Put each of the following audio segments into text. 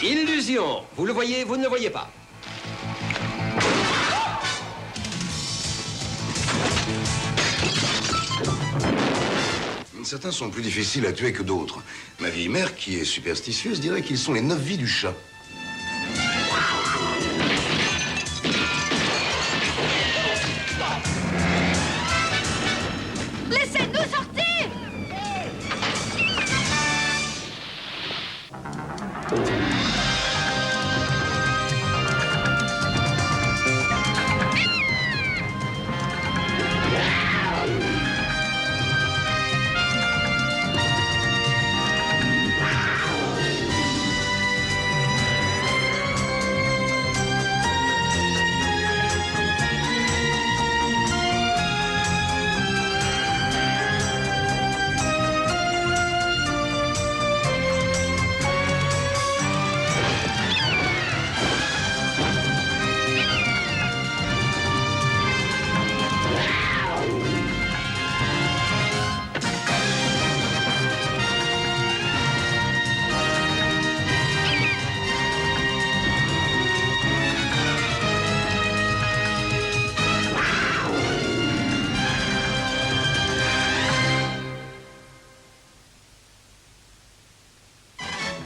Illusion. Vous le voyez, vous ne le voyez pas. Certains sont plus difficiles à tuer que d'autres. Ma vieille mère, qui est superstitieuse, dirait qu'ils sont les 9 vies du chat. Laissez-nous sortir!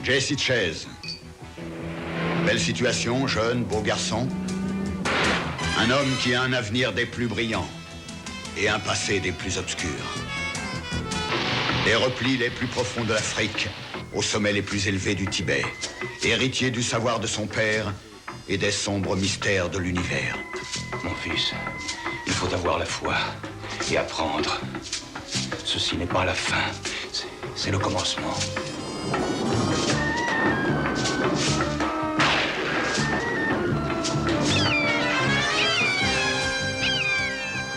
Jesse Chase. Belle situation, jeune, beau garçon. Un homme qui a un avenir des plus brillants et un passé des plus obscurs. Des replis les plus profonds de l'Afrique aux sommets les plus élevés du Tibet. Héritier du savoir de son père et des sombres mystères de l'univers. Mon fils, il faut avoir la foi et apprendre. Ceci n'est pas la fin, c'est le commencement.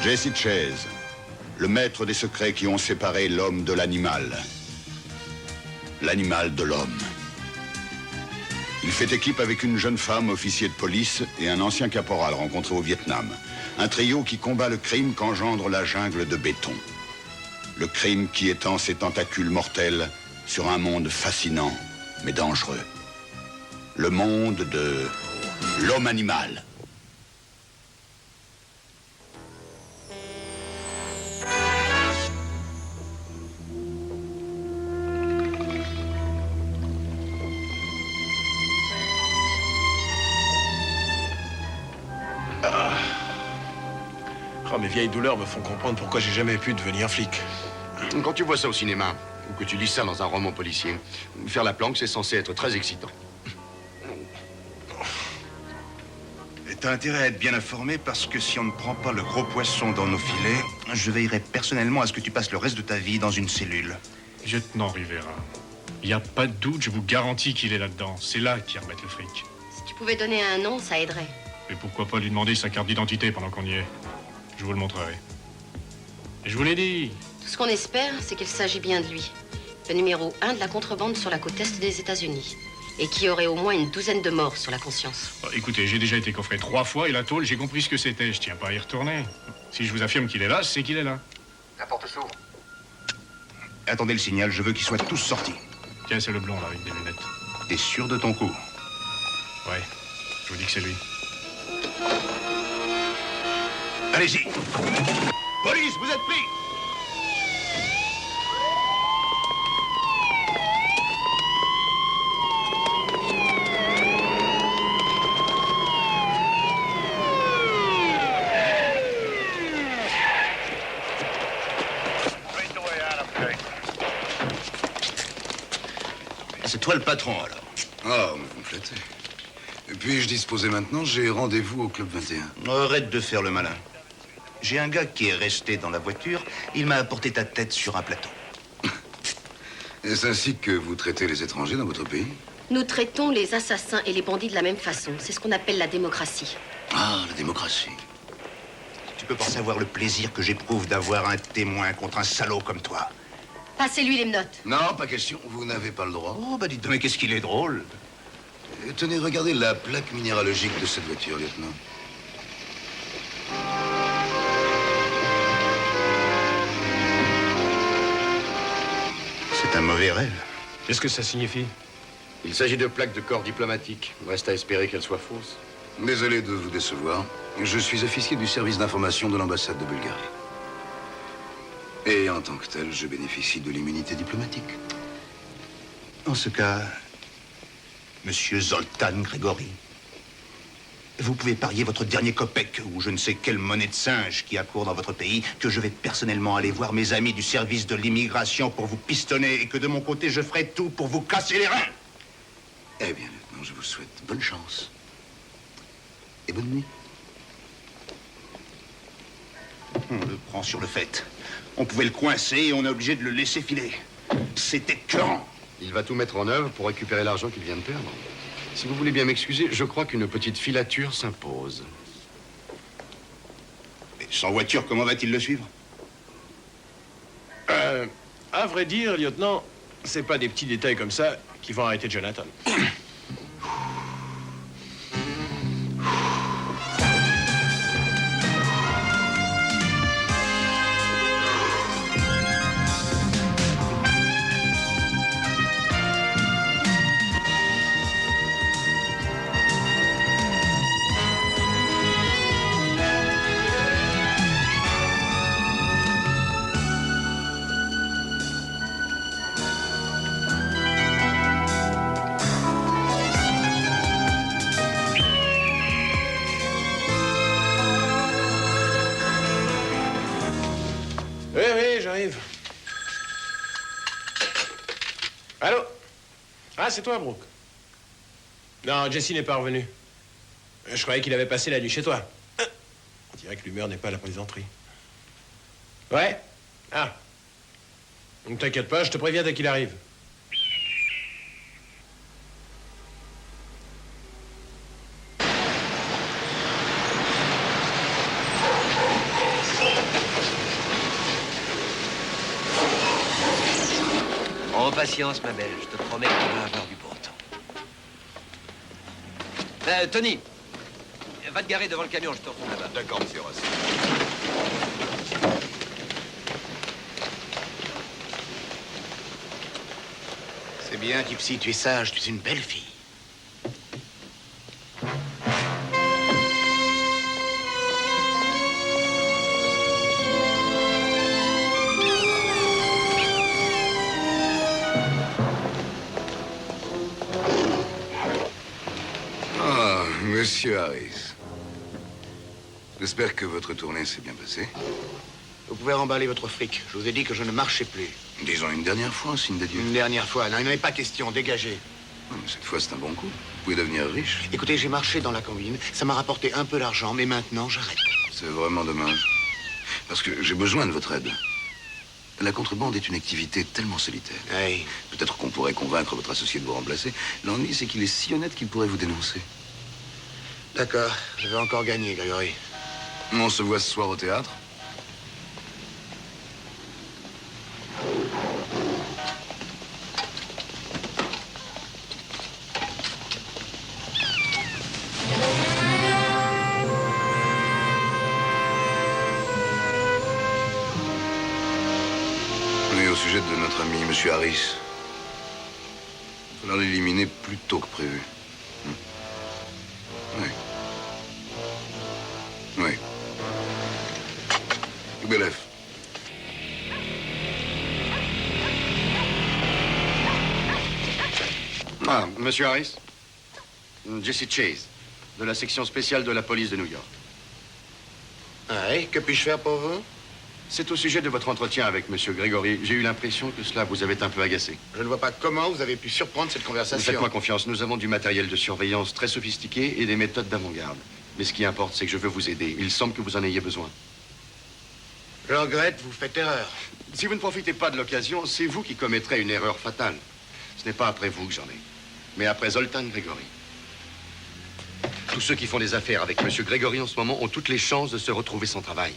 Jesse Chase, le maître des secrets qui ont séparé l'homme de l'animal. L'animal de l'homme. Il fait équipe avec une jeune femme, officier de police, et un ancien caporal rencontré au Vietnam. Un trio qui combat le crime qu'engendre la jungle de béton. Le crime qui étend ses tentacules mortels sur un monde fascinant, mais dangereux. Le monde de l'homme animal. Oh, mes vieilles douleurs me font comprendre pourquoi j'ai jamais pu devenir flic. Quand tu vois ça au cinéma, ou que tu lis ça dans un roman policier, faire la planque, c'est censé être très excitant. Et t'as intérêt à être bien informé parce que si on ne prend pas le gros poisson dans nos filets, je veillerai personnellement à ce que tu passes le reste de ta vie dans une cellule. Lieutenant Rivera, il n'y a pas de doute, je vous garantis qu'il est là-dedans. C'est là qu'ils remettent le fric. Si tu pouvais donner un nom, ça aiderait. Et pourquoi pas lui demander sa carte d'identité pendant qu'on y est? Je vous le montrerai. Et je vous l'ai dit. Tout ce qu'on espère, c'est qu'il s'agit bien de lui. Le numéro 1 de la contrebande sur la côte est des États-Unis. Et qui aurait au moins une douzaine de morts sur la conscience. Oh, écoutez, j'ai déjà été coffré 3 fois et la tôle, j'ai compris ce que c'était. Je tiens pas à y retourner. Si je vous affirme qu'il est là, c'est qu'il est là. La porte s'ouvre. Attendez le signal, je veux qu'ils soient tous sortis. Tiens, c'est le blond là, avec des lunettes. T'es sûr de ton coup? Ouais, je vous dis que c'est lui. Allez-y. Police, vous êtes pris. C'est toi le patron, alors? Ah, vous me flattez. Puis-je disposer maintenant? J'ai rendez-vous au Club 21. Arrête de faire le malin. J'ai un gars qui est resté dans la voiture. Il m'a apporté ta tête sur un plateau. Est-ce ainsi que vous traitez les étrangers dans votre pays? Nous traitons les assassins et les bandits de la même façon. C'est ce qu'on appelle la démocratie. Ah, la démocratie. Tu peux pas savoir le plaisir que j'éprouve d'avoir un témoin contre un salaud comme toi. Passez-lui les menottes. Non, pas question. Vous n'avez pas le droit. Oh, bah dites-moi, mais qu'est-ce qu'il est drôle. Tenez, regardez la plaque minéralogique de cette voiture, lieutenant. C'est un mauvais rêve. Qu'est-ce que ça signifie? Il s'agit de plaques de corps diplomatique. Reste à espérer qu'elles soient fausses. Désolé de vous décevoir. Je suis officier du service d'information de l'ambassade de Bulgarie. Et en tant que tel, je bénéficie de l'immunité diplomatique. En ce cas, monsieur Zoltan Grégori, vous pouvez parier votre dernier kopek ou je ne sais quelle monnaie de singe qui accourt dans votre pays que je vais personnellement aller voir mes amis du service de l'immigration pour vous pistonner et que de mon côté, je ferai tout pour vous casser les reins. Eh bien, lieutenant, je vous souhaite bonne chance. Et bonne nuit. On le prend sur le fait. On pouvait le coincer et on est obligé de le laisser filer. C'est écœurant. Il va tout mettre en œuvre pour récupérer l'argent qu'il vient de perdre. Si vous voulez bien m'excuser, je crois qu'une petite filature s'impose. Mais sans voiture, comment va-t-il le suivre? À vrai dire, lieutenant, c'est pas des petits détails comme ça qui vont arrêter Jonathan. Oui, j'arrive. Allô? Ah, c'est toi, Brooke? Non, Jesse n'est pas revenu. Je croyais qu'il avait passé la nuit chez toi. On dirait que l'humeur n'est pas à la plaisanterie. Ouais? Ah. Ne t'inquiète pas, je te préviens dès qu'il arrive. En patience, ma belle, je te promets qu'on va avoir du beau temps. Tony, va te garer devant le camion, je te retrouve là-bas. D'accord, monsieur Ross. C'est bien, Gypsy, tu es sage, tu es une belle fille. Ah, monsieur Harris. J'espère que votre tournée s'est bien passée. Vous pouvez remballer votre fric. Je vous ai dit que je ne marchais plus. Disons une dernière fois, en signe d'adieu. Une dernière fois. Non, il n'en est pas question. Dégagez. Non, mais cette fois, c'est un bon coup. Vous pouvez devenir riche. Écoutez, j'ai marché dans la combine. Ça m'a rapporté un peu d'argent, mais maintenant, j'arrête. C'est vraiment dommage. Parce que j'ai besoin de votre aide. La contrebande est une activité tellement solitaire. Hey. Peut-être qu'on pourrait convaincre votre associé de vous remplacer. L'ennui, c'est qu'il est si honnête qu'il pourrait vous dénoncer. D'accord. Je vais encore gagner, Grégory. On se voit ce soir au théâtre. Et au sujet de notre ami, M. Harris, il va falloir l'éliminer plus tôt que prévu. Oui. Oui. Belef. Ah, monsieur Harris? Jesse Chase, de la section spéciale de la police de New York. Oui, que puis-je faire pour vous? C'est au sujet de votre entretien avec monsieur Grégory. J'ai eu l'impression que cela vous avait un peu agacé. Je ne vois pas comment vous avez pu surprendre cette conversation. Faites-moi confiance, nous avons du matériel de surveillance très sophistiqué et des méthodes d'avant-garde. Mais ce qui importe, c'est que je veux vous aider. Il semble que vous en ayez besoin. Je regrette, vous faites erreur. Si vous ne profitez pas de l'occasion, c'est vous qui commettrez une erreur fatale. Ce n'est pas après vous que j'en ai, mais après Zoltan Grégori. Tous ceux qui font des affaires avec monsieur Grégori en ce moment ont toutes les chances de se retrouver sans travail.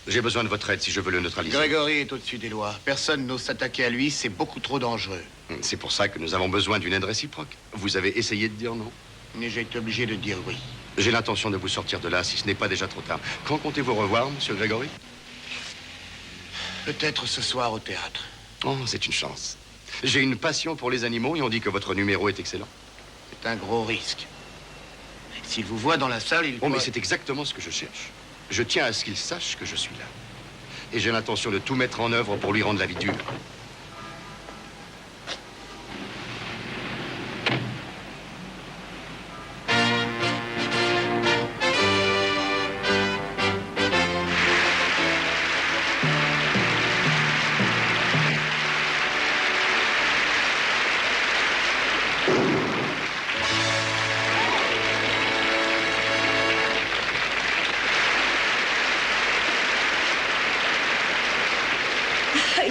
J'ai besoin de votre aide si je veux le neutraliser. Grégory est au-dessus des lois. Personne n'ose s'attaquer à lui, c'est beaucoup trop dangereux. C'est pour ça que nous avons besoin d'une aide réciproque. Vous avez essayé de dire non? Mais j'ai été obligé de dire oui. J'ai l'intention de vous sortir de là, si ce n'est pas déjà trop tard. Quand comptez-vous revoir, monsieur Grégory? Peut-être ce soir au théâtre. Oh, c'est une chance. J'ai une passion pour les animaux et on dit que votre numéro est excellent. C'est un gros risque. S'il vous voit dans la salle, il... Oh, mais c'est exactement ce que je cherche. Je tiens à ce qu'il sache que je suis là. Et j'ai l'intention de tout mettre en œuvre pour lui rendre la vie dure.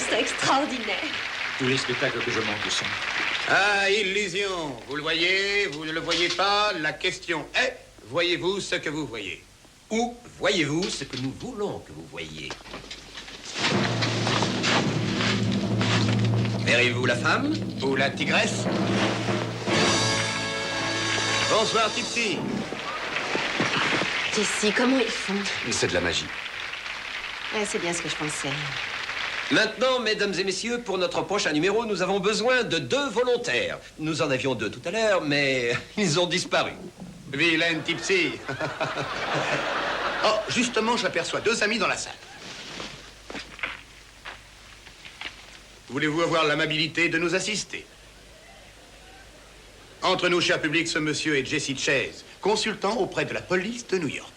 C'est extraordinaire. Tous les spectacles que je monte sont. Ah, illusion. Vous le voyez, vous ne le voyez pas. La question est, voyez-vous ce que vous voyez? Ou voyez-vous ce que nous voulons que vous voyiez? Verrez-vous la femme? Ou la tigresse? Bonsoir, Tipsy. Jessie, comment ils font? C'est de la magie. C'est bien ce que je pensais. Maintenant, mesdames et messieurs, pour notre prochain numéro, nous avons besoin de 2 volontaires. Nous en avions 2 tout à l'heure, mais ils ont disparu. Vilaine Tipsy. Oh, justement, j'aperçois 2 amis dans la salle. Voulez-vous avoir l'amabilité de nous assister? Entre nous, cher public, ce monsieur est Jesse Chase, consultant auprès de la police de New York.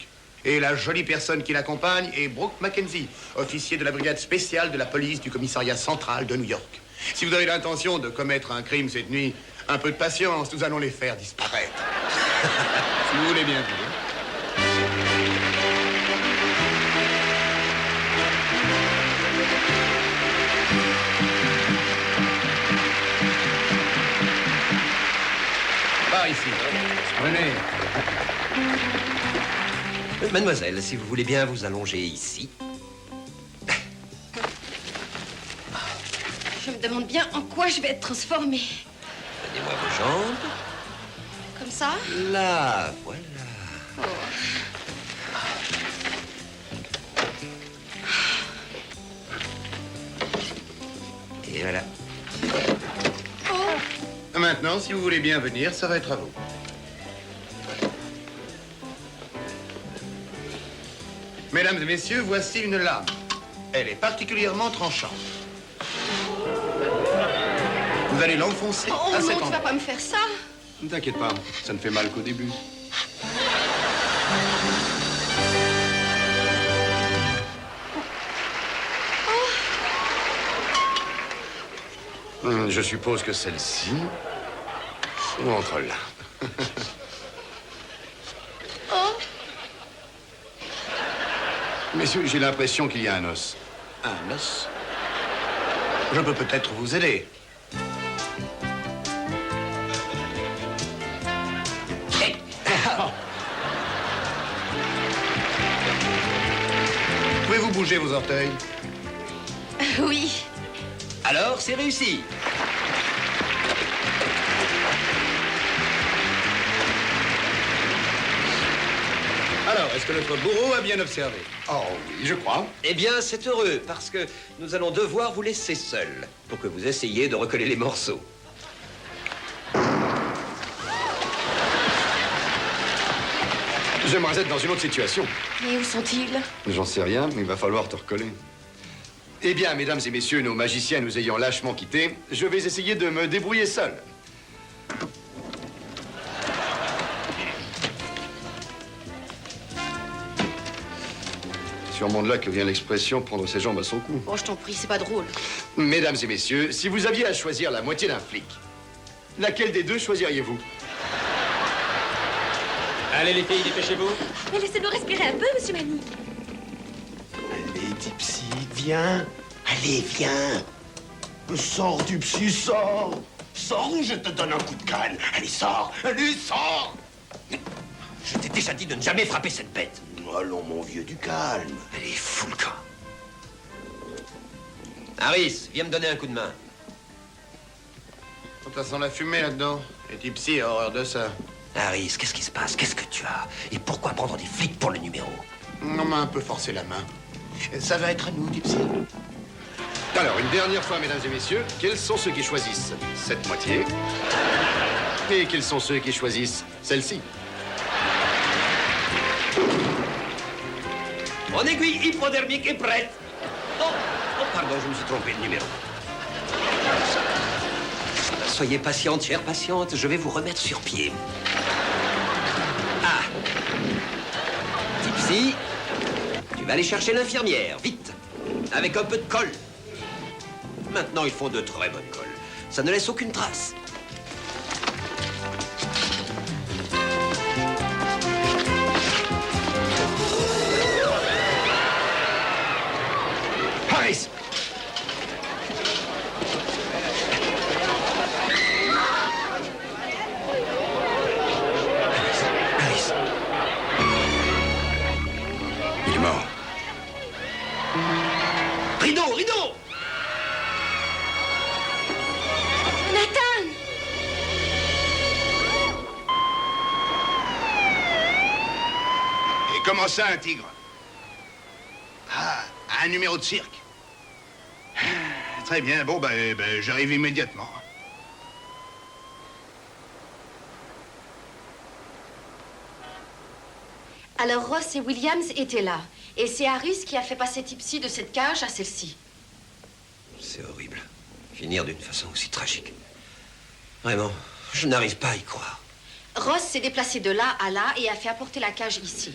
Et la jolie personne qui l'accompagne est Brooke Mackenzie, officier de la brigade spéciale de la police du commissariat central de New York. Si vous avez l'intention de commettre un crime cette nuit, un peu de patience, nous allons les faire disparaître. Si vous voulez bien dire. Par ici. Venez. Mademoiselle, si vous voulez bien vous allonger ici. Je me demande bien en quoi je vais être transformée. Donnez-moi vos jambes. Comme ça? Là, voilà. Et voilà. Maintenant, si vous voulez bien venir, ça va être à vous. Mesdames et messieurs, voici une lame. Elle est particulièrement tranchante. Vous allez l'enfoncer Oh à non, cet tu vas endroit. pas me faire ça? Ne t'inquiète pas, ça ne fait mal qu'au début. Je suppose que celle-ci entre là. Messieurs, j'ai l'impression qu'il y a un os. Un os. Je peux peut-être vous aider. Pouvez-vous bouger vos orteils? Oui. Alors, c'est réussi. Alors, est-ce que notre bourreau a bien observé? Oh oui, je crois. Eh bien, c'est heureux, parce que nous allons devoir vous laisser seul pour que vous essayiez de recoller les morceaux. J'aimerais être dans une autre situation. Et où sont-ils? J'en sais rien, mais il va falloir te recoller. Eh bien, mesdames et messieurs, nos magiciens nous ayant lâchement quittés, je vais essayer de me débrouiller seul. Sûrement de là que vient l'expression prendre ses jambes à son cou. Oh, je t'en prie, c'est pas drôle. Mesdames et messieurs, si vous aviez à choisir la moitié d'un flic, laquelle des 2 choisiriez-vous? Allez, les filles, dépêchez-vous. Mais laissez-nous respirer un peu, monsieur Manny. Allez, Tipsy, viens. Allez, viens. Sors, Tipsy, sors. Sors ou je te donne un coup de canne. Allez, sors. Allez, sors. Je t'ai déjà dit de ne jamais frapper cette bête. Allons, mon vieux, du calme. Elle est fou, le camp. Harris, viens me donner un coup de main. Ça sent la fumée là-dedans. Et Tipsy a horreur de ça. Harris, qu'est-ce qui se passe? Qu'est-ce que tu as? Et pourquoi prendre des flics pour le numéro? On m'a un peu forcé la main. Ça va être à nous, Tipsy. Alors, une dernière fois, mesdames et messieurs, quels sont ceux qui choisissent cette moitié? Et quels sont ceux qui choisissent celle-ci? Mon aiguille hypodermique est prête. Oh, pardon, je me suis trompé de numéro. Soyez patiente, chère patiente, je vais vous remettre sur pied. Ah. Tipsy, tu vas aller chercher l'infirmière, vite. Avec un peu de colle. Maintenant, ils font de très bonnes colles. Ça ne laisse aucune trace. Harris! Harris! Il est mort. Rideau, rideau! Nathan! Et comment ça, un tigre? Ah, un numéro de cirque. Très bien, bon, j'arrive immédiatement. Alors Ross et Williams étaient là. Et c'est Harris qui a fait passer Tipsy de cette cage à celle-ci. C'est horrible. Finir d'une façon aussi tragique. Vraiment, je n'arrive pas à y croire. Ross s'est déplacé de là à là et a fait apporter la cage ici.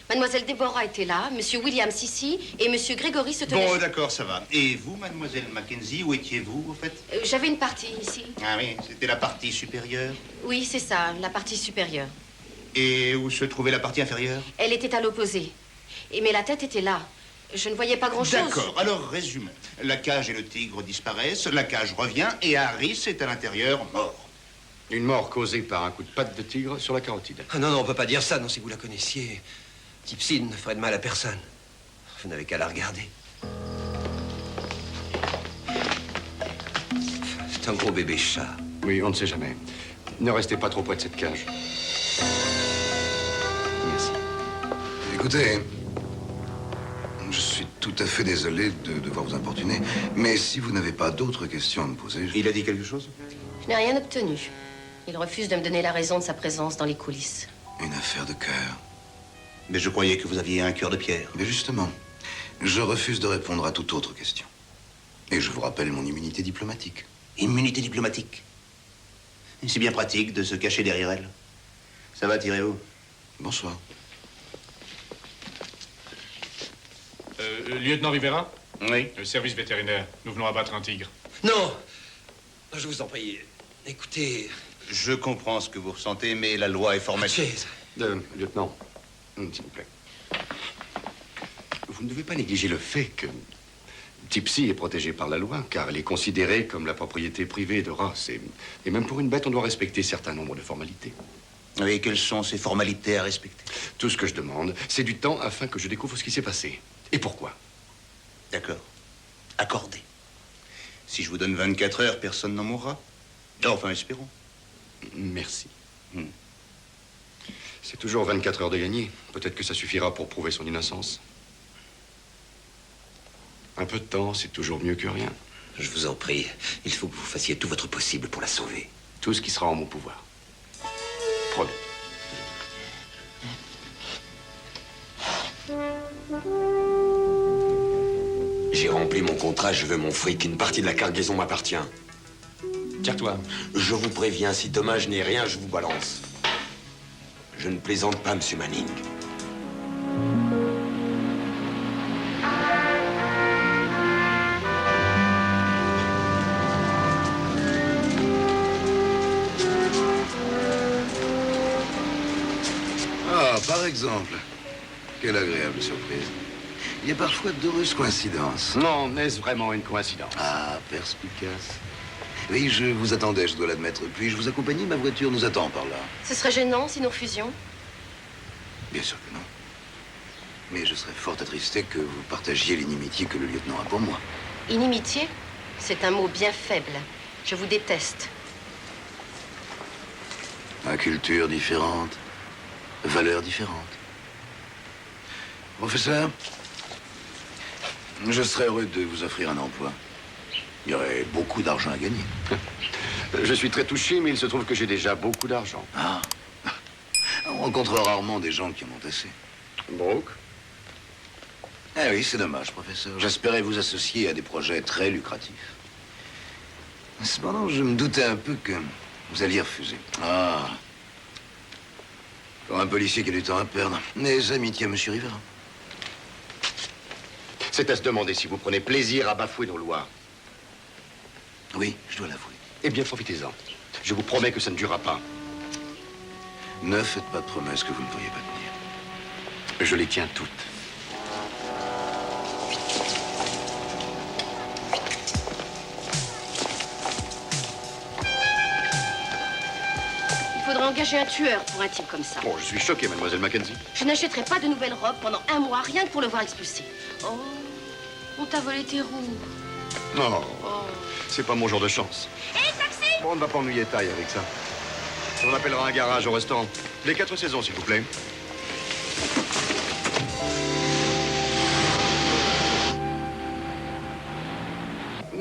Mademoiselle Deborah était là, Monsieur Williams ici, et Monsieur Gregory se tenait... Bon, d'accord, ça va. Et vous, mademoiselle Mackenzie, où étiez-vous, au fait? J'avais une partie ici. Ah oui, c'était la partie supérieure. Oui, c'est ça, la partie supérieure. Et où se trouvait la partie inférieure? Elle était à l'opposé. Mais la tête était là. Je ne voyais pas grand-chose. D'accord, alors résumons. La cage et le tigre disparaissent, la cage revient, et Harris est à l'intérieur, mort. Une mort causée par un coup de patte de tigre sur la carotide. Ah non, non, on peut pas dire ça, non, si vous la connaissiez. Tipsy ne ferait de mal à personne. Vous n'avez qu'à la regarder. C'est un gros bébé chat. Oui, on ne sait jamais. Ne restez pas trop près de cette cage. Merci. Écoutez, je suis tout à fait désolé de devoir vous importuner, mais si vous n'avez pas d'autres questions à me poser... Il a dit quelque chose? Je n'ai rien obtenu. Il refuse de me donner la raison de sa présence dans les coulisses. Une affaire de cœur. Mais je croyais que vous aviez un cœur de pierre. Mais justement, je refuse de répondre à toute autre question. Et je vous rappelle mon immunité diplomatique. Immunité diplomatique? C'est bien pratique de se cacher derrière elle. Ça va, tirez-vous. Bonsoir. Lieutenant Rivera? Oui. Le service vétérinaire. Nous venons abattre un tigre. Non! Je vous en prie. Écoutez... Je comprends ce que vous ressentez, mais la loi est formelle. Lieutenant, s'il vous plaît. Vous ne devez pas négliger le fait que Tipsy est protégée par la loi, car elle est considérée comme la propriété privée de Ross. Et même pour une bête, on doit respecter certains nombres de formalités. Et quelles sont ces formalités à respecter? Tout ce que je demande, c'est du temps afin que je découvre ce qui s'est passé. Et pourquoi? D'accord. Accordé. Si je vous donne 24 heures, personne n'en mourra. Enfin, espérons. Merci. C'est toujours 24 heures de gagner. Peut-être que ça suffira pour prouver son innocence. Un peu de temps, c'est toujours mieux que rien. Je vous en prie, il faut que vous fassiez tout votre possible pour la sauver. Tout ce qui sera en mon pouvoir. Promis. J'ai rempli mon contrat, je veux mon fric. Une partie de la cargaison m'appartient. Tire-toi. Je vous préviens, si demain je n'ai rien, je vous balance. Je ne plaisante pas, monsieur Manning. Ah, par exemple. Quelle agréable surprise. Il y a parfois d'heureuses coïncidences. Non, est-ce vraiment une coïncidence? Ah, perspicace. Oui, je vous attendais, je dois l'admettre. Puis-je vous accompagner? Ma voiture nous attend par là. Ce serait gênant si nous refusions. Bien sûr que non. Mais je serais fort attristé que vous partagiez l'inimitié que le lieutenant a pour moi. Inimitié, c'est un mot bien faible. Je vous déteste. À culture différente, valeurs différentes. Professeur, je serais heureux de vous offrir un emploi. Il y aurait beaucoup d'argent à gagner. Je suis très touché, mais il se trouve que j'ai déjà beaucoup d'argent. Ah. On rencontre rarement des gens qui en ont assez. Brooke? Eh oui, c'est dommage, professeur. J'espérais vous associer à des projets très lucratifs. Cependant, je me doutais un peu que vous alliez refuser. Ah. Pour un policier qui a du temps à perdre. Mes amitiés à M. Rivera. C'est à se demander si vous prenez plaisir à bafouer nos lois. Oui, je dois l'avouer. Eh bien, profitez-en. Je vous promets que ça ne durera pas. Ne faites pas de promesses que vous ne pourriez pas tenir. Je les tiens toutes. Il faudra engager un tueur pour un type comme ça. Bon, je suis choqué, mademoiselle Mackenzie. Je n'achèterai pas de nouvelles robes pendant 1 mois, rien que pour le voir expulsé. Oh, on t'a volé tes roues. Non, Oh. c'est pas mon genre de chance. Hé, taxi! Bon, on ne va pas ennuyer taille avec ça. On appellera un garage au restaurant. Les 4 saisons, s'il vous plaît.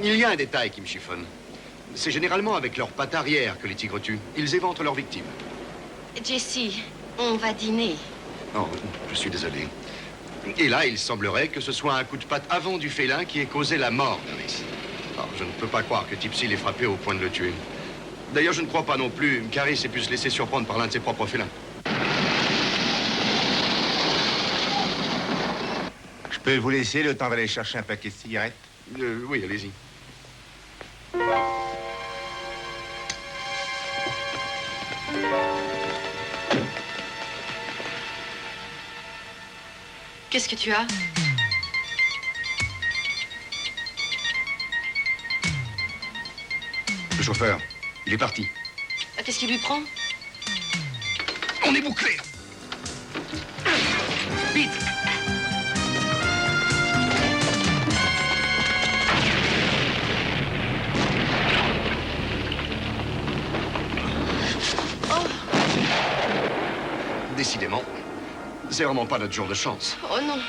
Il y a un détail qui me chiffonne. C'est généralement avec leurs pattes arrière que les tigres tuent. Ils éventrent leurs victimes. Jessie, on va dîner. Oh, je suis désolé. Et là, il semblerait que ce soit un coup de patte avant du félin qui ait causé la mort d'Harris. Alors, je ne peux pas croire que Tipsy l'ait frappé au point de le tuer. D'ailleurs, je ne crois pas non plus qu'Harris ait pu se laisser surprendre par l'un de ses propres félins. Je peux vous laisser le temps d'aller chercher un paquet de cigarettes? Oui, allez-y. Qu'est-ce que tu as? Le chauffeur, il est parti. Qu'est-ce qui lui prend? On est bouclé. Vite. Décidément, c'est vraiment pas notre jour de chance. Oh non.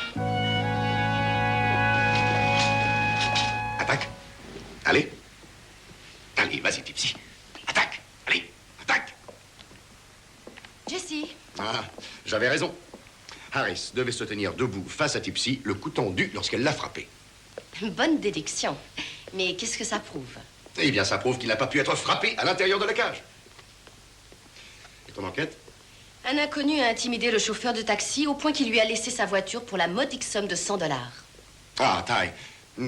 Attaque. Allez. Allez, vas-y, Tipsy. Attaque. Allez, attaque. Jessie. Ah, j'avais raison. Harris devait se tenir debout face à Tipsy, le cou tendu lorsqu'elle l'a frappé. Bonne déduction. Mais qu'est-ce que ça prouve? Eh bien, ça prouve qu'il n'a pas pu être frappé à l'intérieur de la cage. Et ton enquête? Un inconnu a intimidé le chauffeur de taxi au point qu'il lui a laissé sa voiture pour la modique somme de $100. Ah, Ty,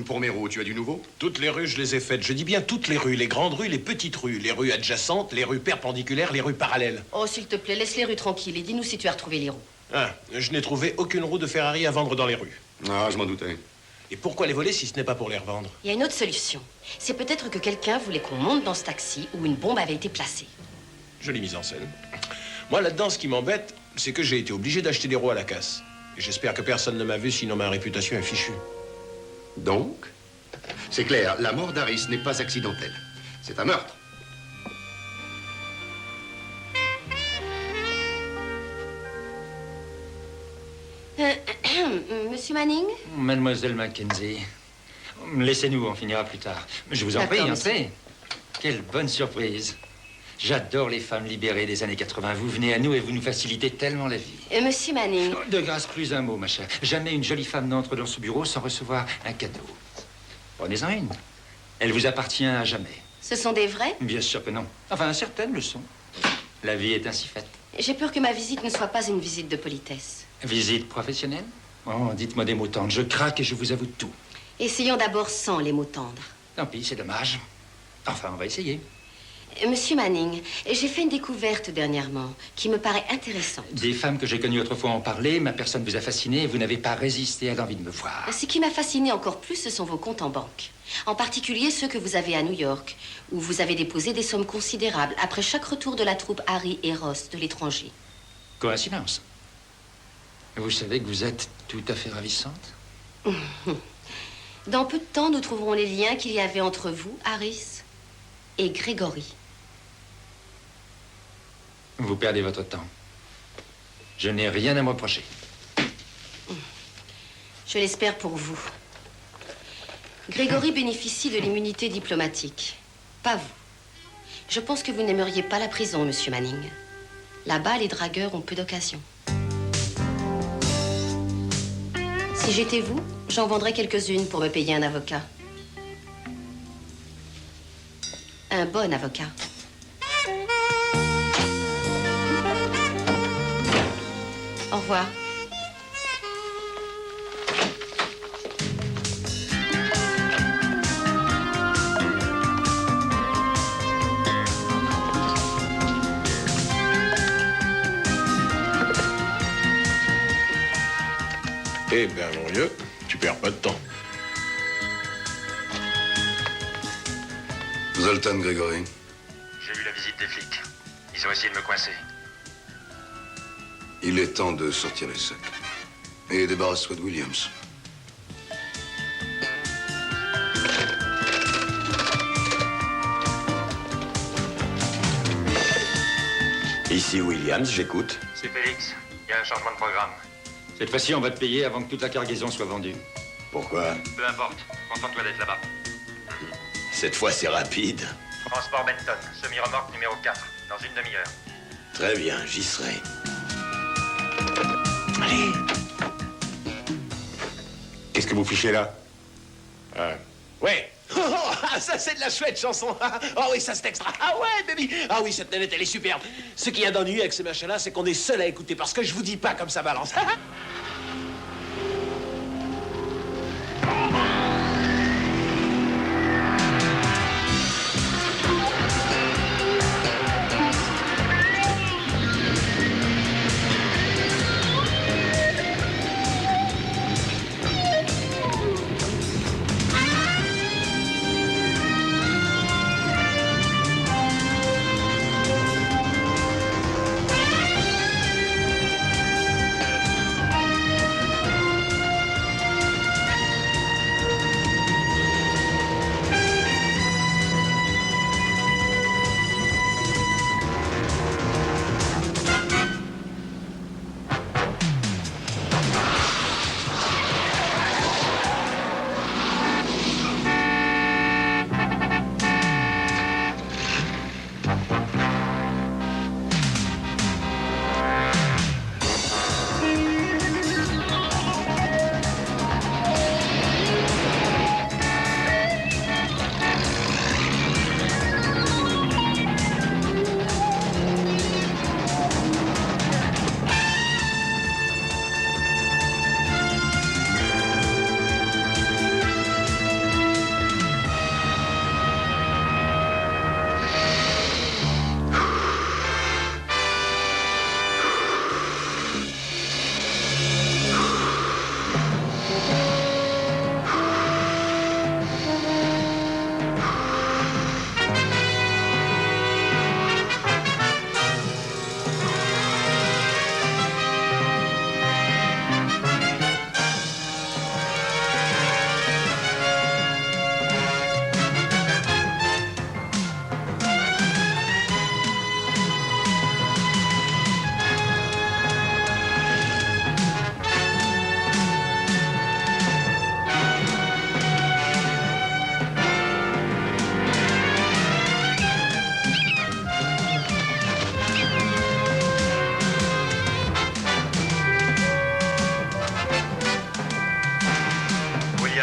pour mes roues, tu as du nouveau? Toutes les rues, je les ai faites. Je dis bien toutes les rues. Les grandes rues, les petites rues. Les rues adjacentes, les rues perpendiculaires, les rues parallèles. Oh, s'il te plaît, laisse les rues tranquilles et dis-nous si tu as retrouvé les roues. Ah, je n'ai trouvé aucune roue de Ferrari à vendre dans les rues. Ah, je m'en doutais. Et pourquoi les voler si ce n'est pas pour les revendre? Il y a une autre solution. C'est peut-être que quelqu'un voulait qu'on monte dans ce taxi où une bombe avait été placée. Jolie mise en scène. Moi, là-dedans, ce qui m'embête, c'est que j'ai été obligé d'acheter des roues à la casse. Et j'espère que personne ne m'a vu, sinon ma réputation est fichue. Donc, c'est clair, la mort d'Harris n'est pas accidentelle. C'est un meurtre. Monsieur Manning? Mademoiselle Mackenzie, laissez-nous, on finira plus tard. Je vous en prie, D'accord, entrez. Quelle bonne surprise. J'adore les femmes libérées des années 80. Vous venez à nous et vous nous facilitez tellement la vie. Monsieur Manning. De grâce, plus un mot, ma chère. Jamais une jolie femme n'entre dans ce bureau sans recevoir un cadeau. Prenez-en une. Elle vous appartient à jamais. Ce sont des vrais? Bien sûr que non. Enfin, certaines le sont. La vie est ainsi faite. J'ai peur que ma visite ne soit pas une visite de politesse. Visite professionnelle? Oh, dites-moi des mots tendres. Je craque et je vous avoue tout. Essayons d'abord sans les mots tendres. Tant pis, c'est dommage. Enfin, on va essayer. Monsieur Manning, j'ai fait une découverte dernièrement qui me paraît intéressante. Des femmes que j'ai connues autrefois en parlaient, ma personne vous a fasciné et vous n'avez pas résisté à l'envie de me voir. Ce qui m'a fasciné encore plus, ce sont vos comptes en banque. En particulier ceux que vous avez à New York, où vous avez déposé des sommes considérables après chaque retour de la troupe Harry et Ross de l'étranger. Coïncidence. Vous savez que vous êtes tout à fait ravissante. Dans peu de temps, nous trouverons les liens qu'il y avait entre vous, Harris, et Gregory. Vous perdez votre temps. Je n'ai rien à me reprocher. Je l'espère pour vous. Grégory bénéficie de l'immunité diplomatique. Pas vous. Je pense que vous n'aimeriez pas la prison, monsieur Manning. Là-bas, les dragueurs ont peu d'occasion. Si j'étais vous, j'en vendrais quelques-unes pour me payer un avocat. Un bon avocat. Au revoir. Eh bien, mon vieux, tu perds pas de temps. Zoltan Grégory. J'ai eu la visite des flics. Ils ont essayé de me coincer. Il est temps de sortir les sacs. Et débarrasse-toi de Williams. Ici Williams, j'écoute. C'est Félix. Il y a un changement de programme. Cette fois-ci, on va te payer avant que toute la cargaison soit vendue. Pourquoi? Peu importe. Contente-toi d'être là-bas. Cette fois, c'est rapide. Transport Benton, semi-remorque numéro 4, dans une demi-heure. Très bien, j'y serai. Allez. Qu'est-ce que vous fichez là? Ouais. Ça, c'est de la chouette chanson. Oh oui, ça, c'est extra. Ah ouais, baby. Ah oui, cette nanette, elle est superbe. Ce qu'il y a d'ennuyeux avec ces machins-là, c'est qu'on est seul à écouter, parce que je vous dis pas comme ça balance.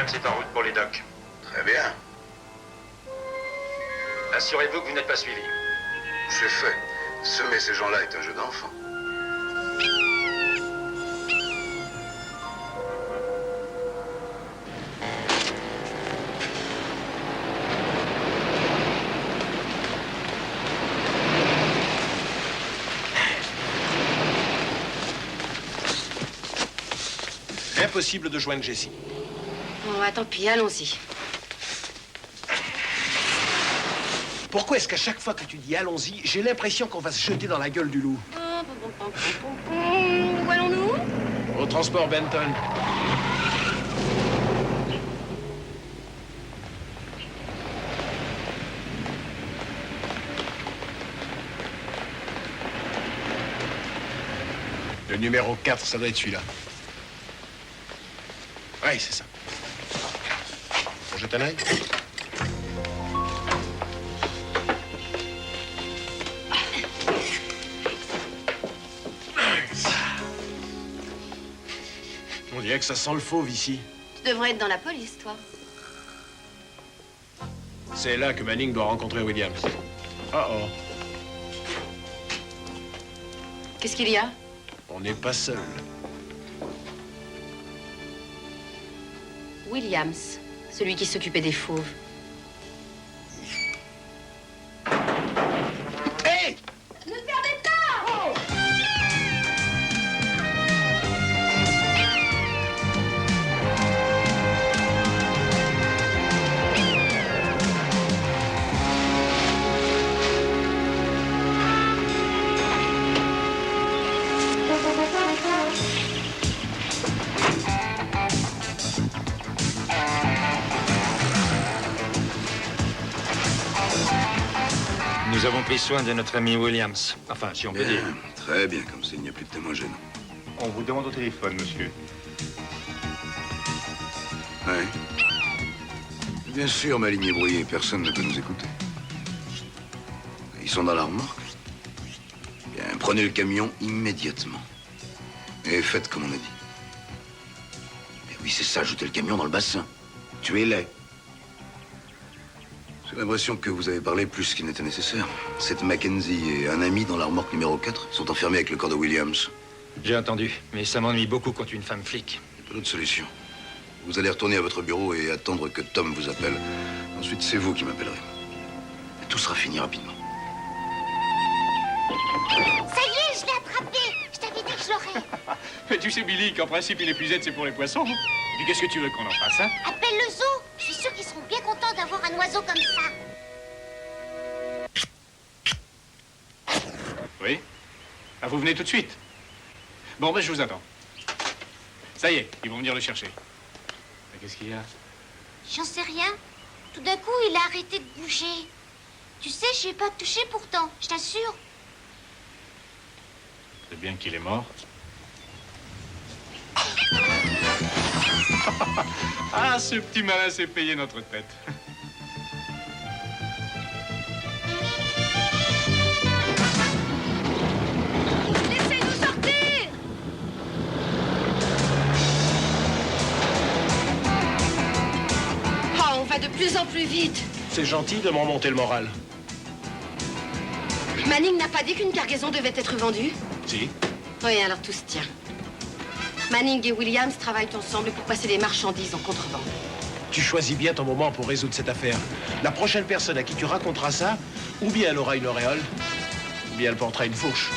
C'est en route pour les docks. Très bien. Assurez-vous que vous n'êtes pas suivi. C'est fait. Semer ces gens-là est un jeu d'enfant. Impossible de joindre Jessie. Oh, tant pis, allons-y. Pourquoi est-ce qu'à chaque fois que tu dis allons-y, j'ai l'impression qu'on va se jeter dans la gueule du loup? Où allons-nous? Au transport Benton. Le numéro 4, ça doit être celui-là. Oui, c'est ça. Bon, jette un œil. On dirait que ça sent le fauve ici. Tu devrais être dans la police, toi. C'est là que Manning doit rencontrer Williams. Oh. Qu'est-ce qu'il y a? On n'est pas seul. Williams, celui qui s'occupait des fauves. Hé! Ne perdez pas! Nous avons pris soin de notre ami Williams. Enfin, si on peut dire. Très bien, comme ça, il n'y a plus de témoins gênants. On vous demande au téléphone, monsieur. Ouais. Bien sûr, ma ligne est brouillée. Personne ne peut nous écouter. Ils sont dans la remorque. Bien, prenez le camion immédiatement. Et faites comme on a dit. Mais oui, c'est ça, jetez le camion dans le bassin. Tuez-les. J'ai l'impression que vous avez parlé plus qu'il n'était nécessaire. Cette Mackenzie et un ami dans la remorque numéro 4 sont enfermés avec le corps de Williams. J'ai entendu, mais ça m'ennuie beaucoup quand une femme flic. Il n'y a pas d'autre solution. Vous allez retourner à votre bureau et attendre que Tom vous appelle. Ensuite, c'est vous qui m'appellerez. Et tout sera fini rapidement. Ça y est, je l'ai attrapé. Je t'avais dit que je l'aurais. Mais tu sais, Billy, qu'en principe, une épuisette, c'est pour les poissons. Et puis qu'est-ce que tu veux qu'on en fasse, hein? Appelle le zoo. Je suis sûre qu'ils seront bien contents d'avoir un oiseau comme ça. Oui? Ah, vous venez tout de suite? Bon, ben, je vous attends. Ça y est, ils vont venir le chercher. Mais qu'est-ce qu'il y a? J'en sais rien. Tout d'un coup, il a arrêté de bouger. Tu sais, je n'ai pas touché pourtant, je t'assure. C'est bien qu'il est mort. Ah, ce petit malin s'est payé notre tête. Laissez-nous sortir! Oh, on va de plus en plus vite. C'est gentil de me remonter le moral. Manning n'a pas dit qu'une cargaison devait être vendue? Si. Oui, alors tout se tient. Manning et Williams travaillent ensemble pour passer des marchandises en contrebande. Tu choisis bien ton moment pour résoudre cette affaire. La prochaine personne à qui tu raconteras ça, ou bien elle aura une auréole, ou bien elle portera une fourche.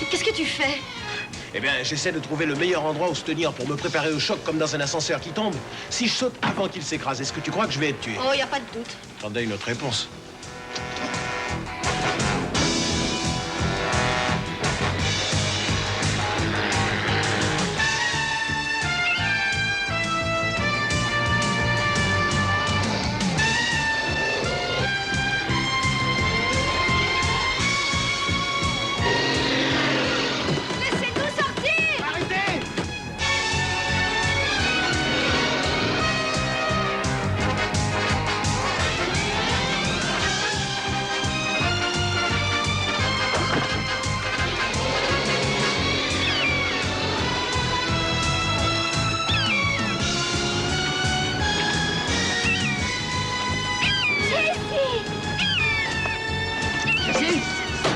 Qu'est-ce que tu fais? Eh bien, j'essaie de trouver le meilleur endroit où se tenir pour me préparer au choc comme dans un ascenseur qui tombe. Si je saute avant qu'il s'écrase, est-ce que tu crois que je vais être tué? Oh, y a pas de doute. Attendez une autre réponse. Laissez-nous sortir! Arrêtez!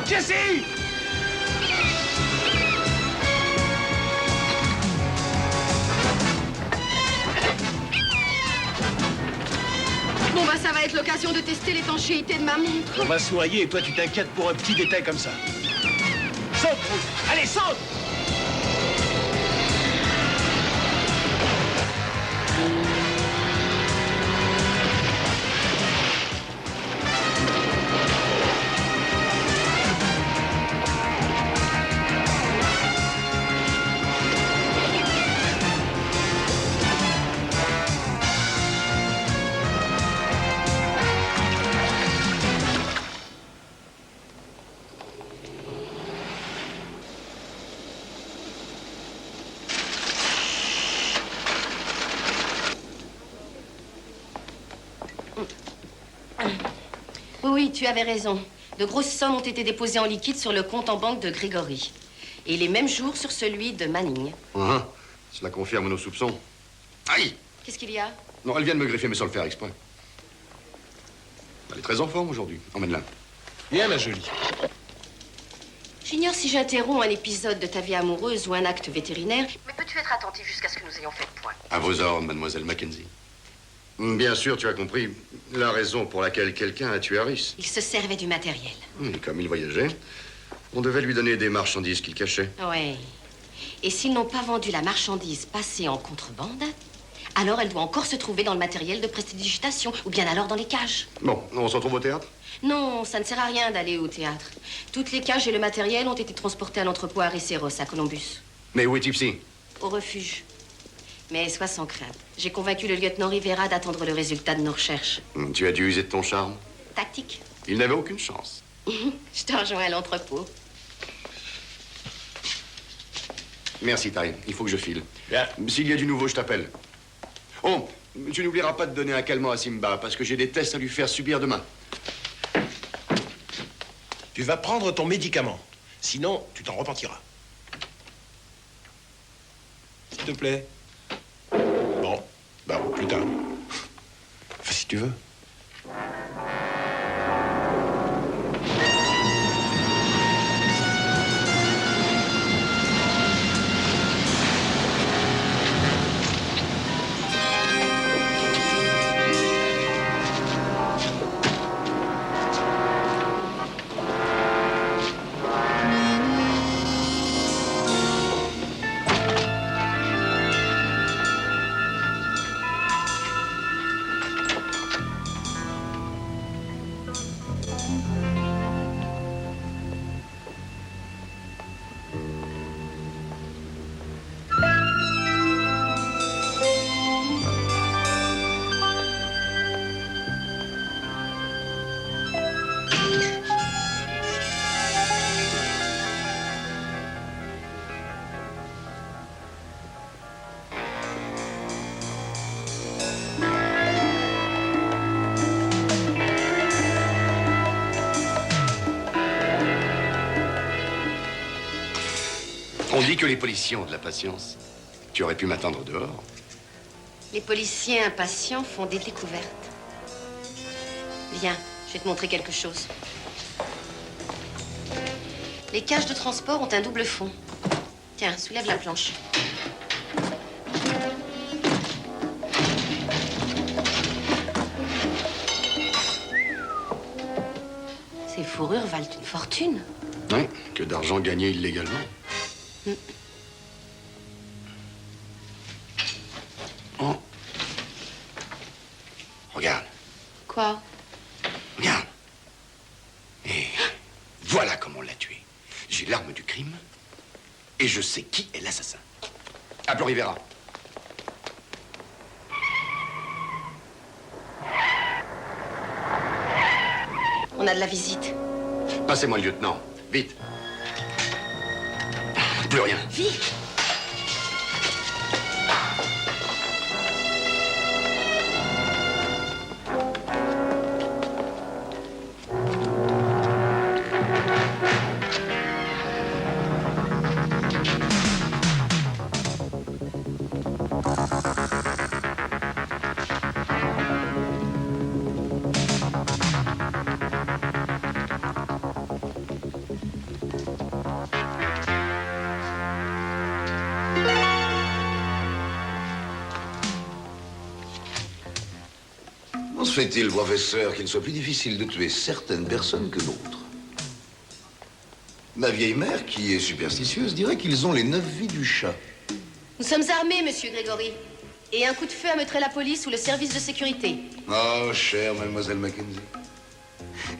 Jessie! Bon, bah, ça va être l'occasion de tester l'étanchéité de ma montre. On va se noyer et toi, tu t'inquiètes pour un petit détail comme ça. Saute, Ruth. Allez, saute! Oui, tu avais raison. De grosses sommes ont été déposées en liquide sur le compte en banque de Grégory. Et les mêmes jours sur celui de Manning. Cela confirme nos soupçons. Aïe! Qu'est-ce qu'il y a? Non, elle vient de me griffer, mais sans le faire exprès. Elle est très en forme aujourd'hui. Emmène-la. Viens, ma jolie. J'ignore si j'interromps un épisode de ta vie amoureuse ou un acte vétérinaire. Mais peux-tu être attentif jusqu'à ce que nous ayons fait le point? À vos ordres, mademoiselle Mackenzie. Bien sûr, tu as compris la raison pour laquelle quelqu'un a tué Harris. Il se servait du matériel. Et comme il voyageait, on devait lui donner des marchandises qu'il cachait. Oui. Et s'ils n'ont pas vendu la marchandise passée en contrebande, alors elle doit encore se trouver dans le matériel de prestidigitation, ou bien alors dans les cages. Bon, on se retrouve au théâtre? Non, ça ne sert à rien d'aller au théâtre. Toutes les cages et le matériel ont été transportés à l'entrepôt Harris-Ross à Columbus. Mais où est Tipsy? Au refuge. Mais sois sans crainte. J'ai convaincu le lieutenant Rivera d'attendre le résultat de nos recherches. Tu as dû user de ton charme? Tactique. Il n'avait aucune chance. Je te rejoins à l'entrepôt. Merci, Ty. Il faut que je file. S'il y a du nouveau, je t'appelle. Oh, tu n'oublieras pas de donner un calmant à Simba, parce que j'ai des tests à lui faire subir demain. Tu vas prendre ton médicament. Sinon, tu t'en repentiras. S'il te plaît. Bon, bah, plus tard. Enfin, si tu veux. On dit que les policiers ont de la patience. Tu aurais pu m'attendre dehors. Les policiers impatients font des découvertes. Viens, je vais te montrer quelque chose. Les cages de transport ont un double fond. Tiens, soulève la planche. Ces fourrures valent une fortune. Oui, que d'argent gagné illégalement. Oh. Regarde. Quoi? Regarde. Et voilà comment on l'a tué. J'ai l'arme du crime et je sais qui est l'assassin. Appelons Rivera. On a de la visite. Passez-moi le lieutenant. Vite. Plus rien. Vite. Comment se fait-il, professeur, qu'il soit plus difficile de tuer certaines personnes que d'autres? Ma vieille mère, qui est superstitieuse, dirait qu'ils ont les 9 vies du chat. Nous sommes armés, monsieur Grégory. Et un coup de feu ameuterait la police ou le service de sécurité. Oh, chère mademoiselle Mackenzie.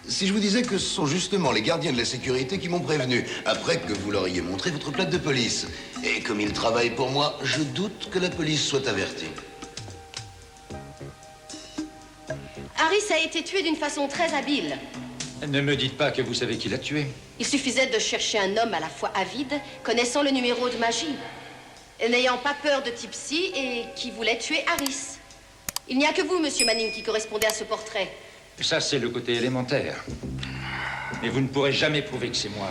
Si je vous disais que ce sont justement les gardiens de la sécurité qui m'ont prévenu, après que vous leur ayez montré votre plaque de police. Et comme ils travaillent pour moi, je doute que la police soit avertie. Harris a été tué d'une façon très habile. Ne me dites pas que vous savez qui l'a tué. Il suffisait de chercher un homme à la fois avide, connaissant le numéro de magie, n'ayant pas peur de Tipsy et qui voulait tuer Harris. Il n'y a que vous, monsieur Manning, qui correspondez à ce portrait. Ça, c'est le côté élémentaire. Mais vous ne pourrez jamais prouver que c'est moi.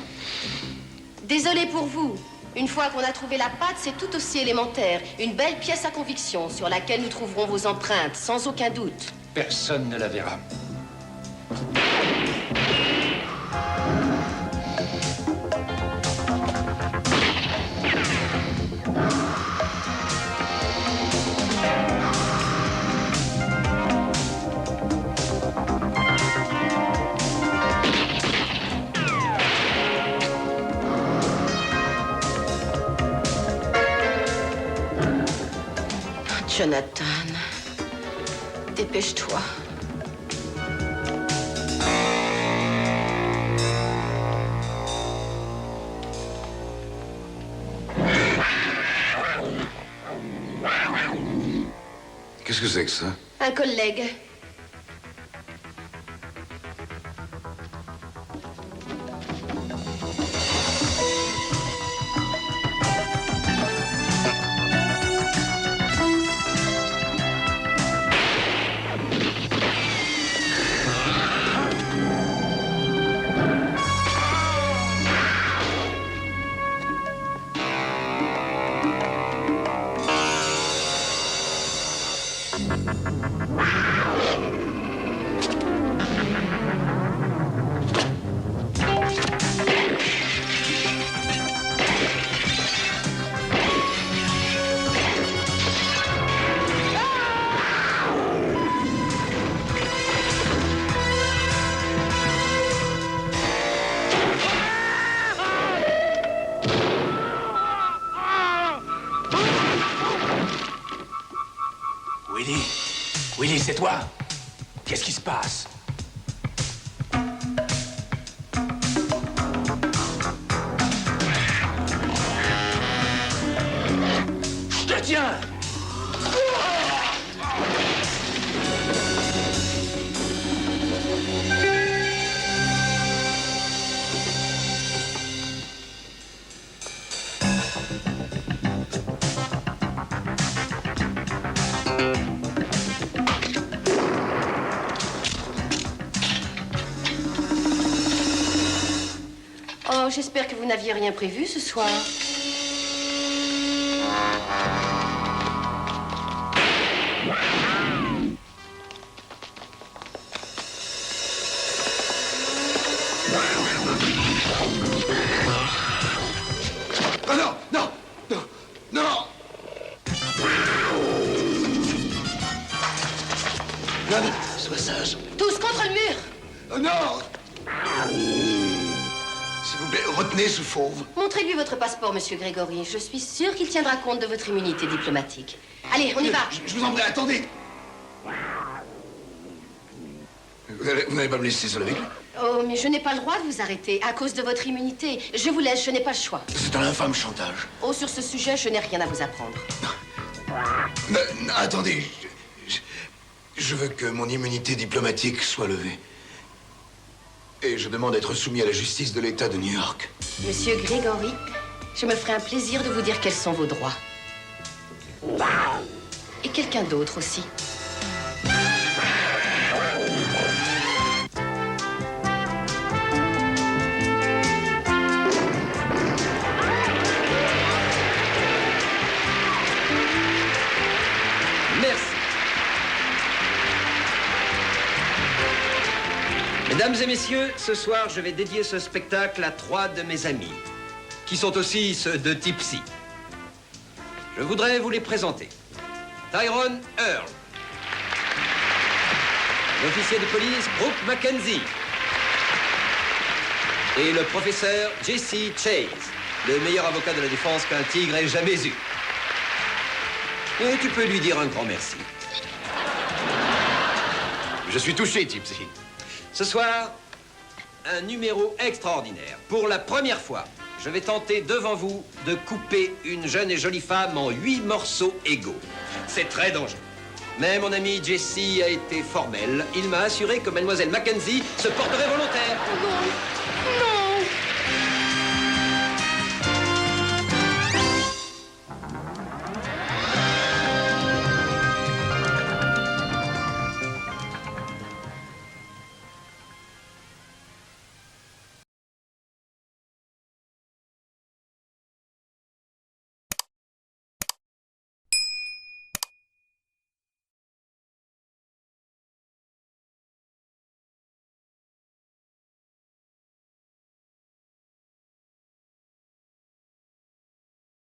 Désolé pour vous. Une fois qu'on a trouvé la patte, c'est tout aussi élémentaire. Une belle pièce à conviction sur laquelle nous trouverons vos empreintes, sans aucun doute. Personne ne la verra. Jonathan, dépêche-toi. Qu'est-ce que c'est que ça? Un collègue. Willy, c'est toi? Qu'est-ce qui se passe? Je te tiens! Oh, j'espère que vous n'aviez rien prévu ce soir. Oh non, non, non, non! Regarde, sois sage. Tous contre le mur! Oh non! S'il vous plaît, retenez ce fauve. Montrez-lui votre passeport, monsieur Grégory. Je suis sûre qu'il tiendra compte de votre immunité diplomatique. Allez, on y va. Je vous en prie, attendez. Vous n'allez pas me laisser seul avec lui? Oh, mais je n'ai pas le droit de vous arrêter à cause de votre immunité. Je vous laisse, je n'ai pas le choix. C'est un infâme chantage. Oh, sur ce sujet, je n'ai rien à vous apprendre. Non, attendez. Je veux que mon immunité diplomatique soit levée. Et je demande d'être soumis à la justice de l'État de New York. Monsieur Grégory, je me ferai un plaisir de vous dire quels sont vos droits. Et quelqu'un d'autre aussi. Merci. Mesdames et messieurs, ce soir, je vais dédier ce spectacle à 3 de mes amis, qui sont aussi ceux de Tipsy. Je voudrais vous les présenter. Tyrone Earl, l'officier de police Brooke Mackenzie et le professeur Jesse Chase, le meilleur avocat de la défense qu'un tigre ait jamais eu. Et tu peux lui dire un grand merci. Je suis touché, Tipsy. Ce soir, un numéro extraordinaire. Pour la première fois, je vais tenter devant vous de couper une jeune et jolie femme en 8 morceaux égaux. C'est très dangereux. Mais mon ami Jesse a été formel. Il m'a assuré que mademoiselle Mackenzie se porterait volontaire. Non, non.